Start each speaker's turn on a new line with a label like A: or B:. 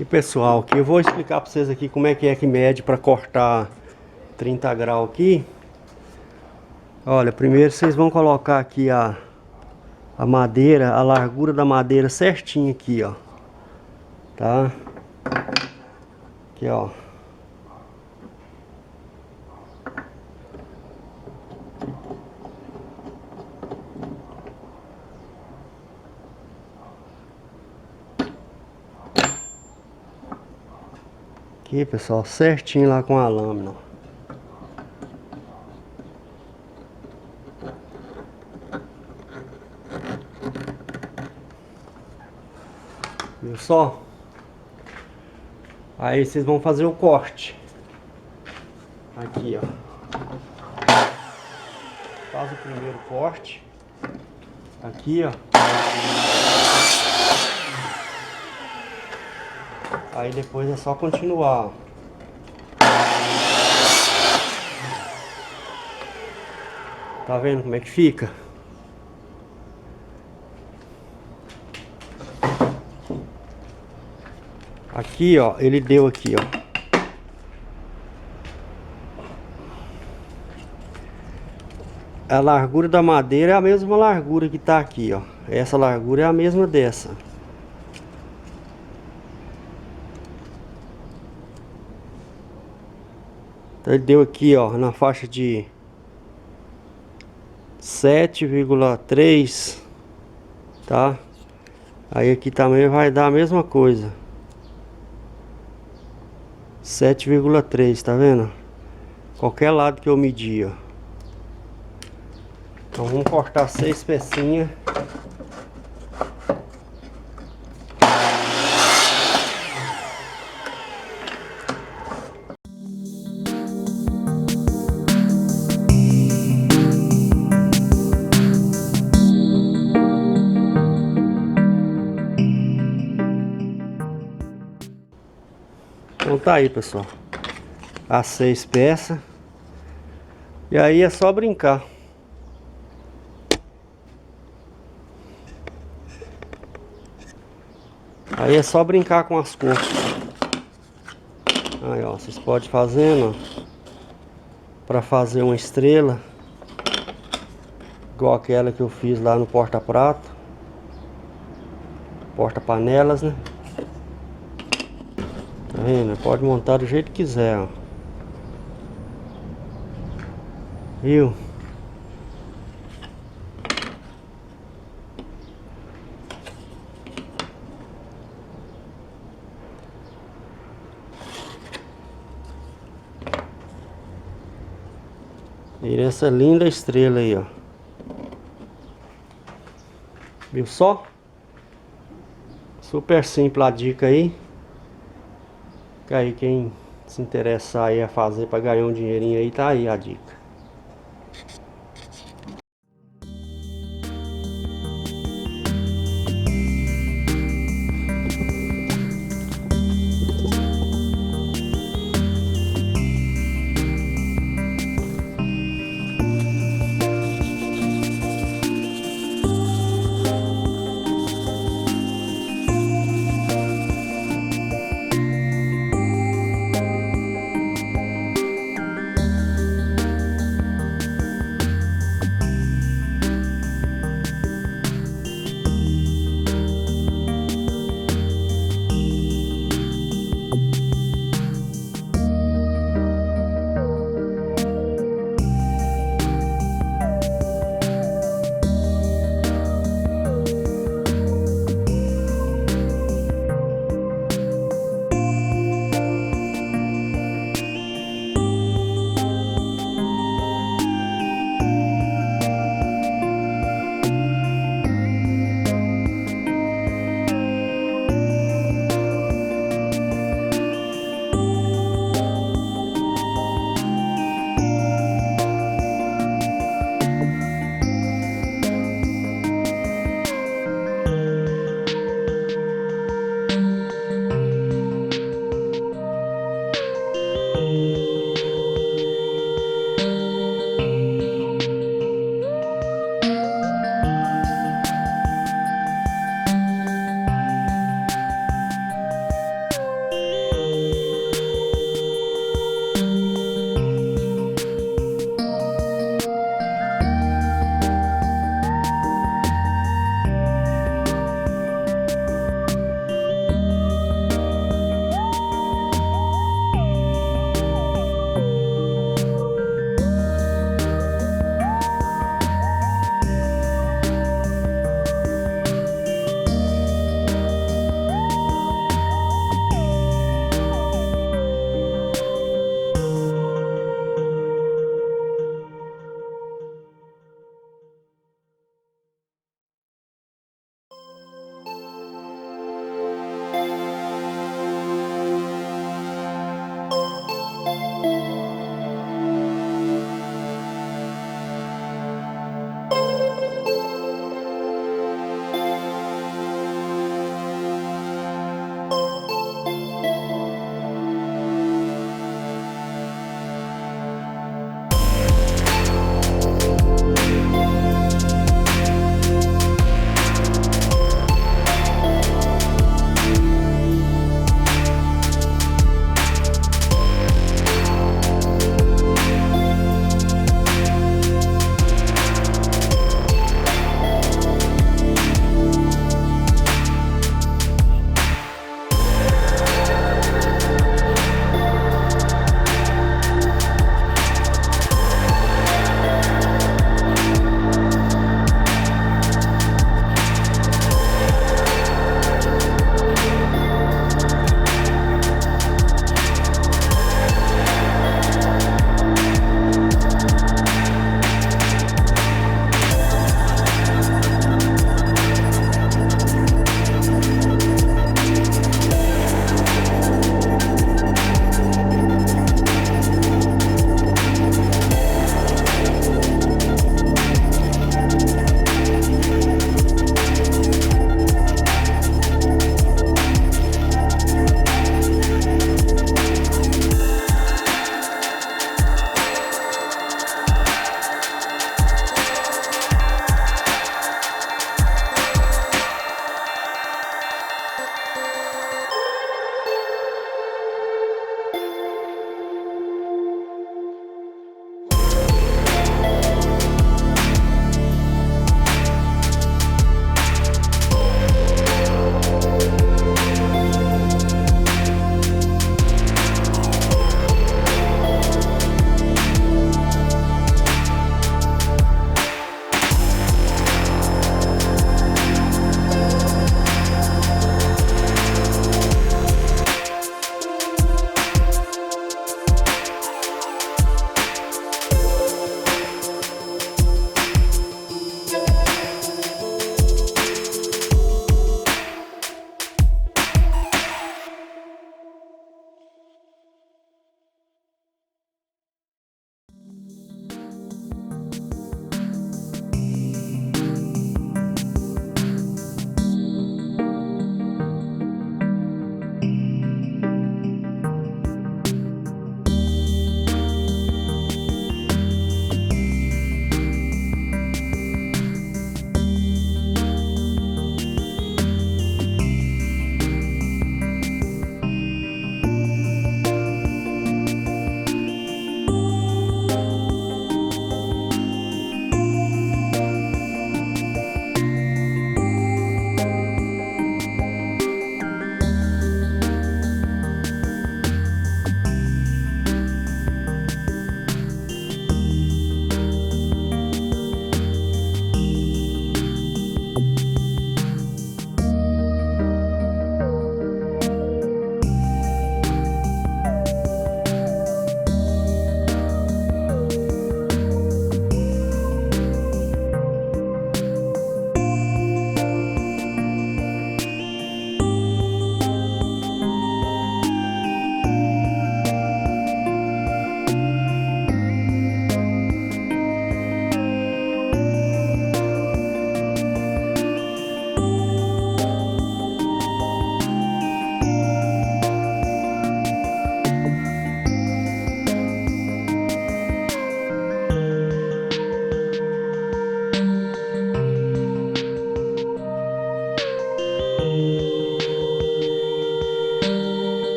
A: E pessoal, aqui eu vou explicar para vocês aqui como é que mede para cortar 30 graus aqui. Olha, primeiro vocês vão colocar aqui a madeira, a largura da madeira certinho aqui, ó. Tá? Aqui, ó. Aqui, pessoal, certinho lá com a lâmina. Viu só? Aí vocês vão fazer o corte. Aqui, ó. Faz o primeiro corte. Aqui, ó. Aí depois é só continuar, ó. Tá vendo como é que fica? Aqui, ó, ele deu aqui, ó. A largura da madeira é a mesma largura que tá aqui, ó. Essa largura é a mesma dessa. Então ele deu aqui, ó, na faixa de 7,3, tá? Aí aqui também vai dar a mesma coisa. 7,3, tá vendo? Qualquer lado que eu medir, ó. Então vamos cortar 6 pecinhas. Então tá aí, pessoal, as 6 peças. E aí é só brincar. Aí é só brincar com as cores. Aí, ó, vocês podem fazendo, ó, pra fazer uma estrela igual aquela que eu fiz lá no porta-prato, porta-panelas, né? Tá vendo? Pode montar do jeito que quiser, ó. Viu? E essa linda estrela aí, ó. Viu só? Super simples a dica aí. Aí quem se interessar aí a fazer para ganhar um dinheirinho aí, tá aí a dica.